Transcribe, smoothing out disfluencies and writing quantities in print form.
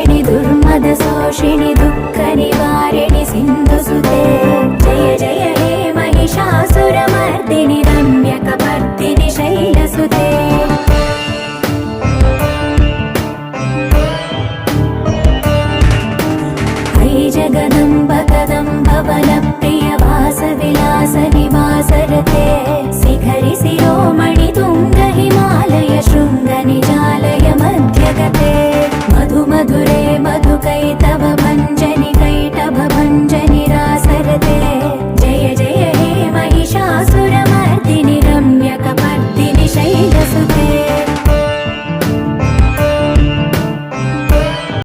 नाशिनि दुर्मदशोषिणि दुःखनिवारिणि सिन्धुसुते जय जय हे महिषासुरमर्दिनि रम्यकपर्दिनि शैलसुते हे जगदम्ब कदम्ब वनप्रिय वासविलास निवासरते शिखरि शिरोमणि तुङ्ग हिमालय शृङ्ग निजालय मध्यगते मधु मधुरे मधुकैत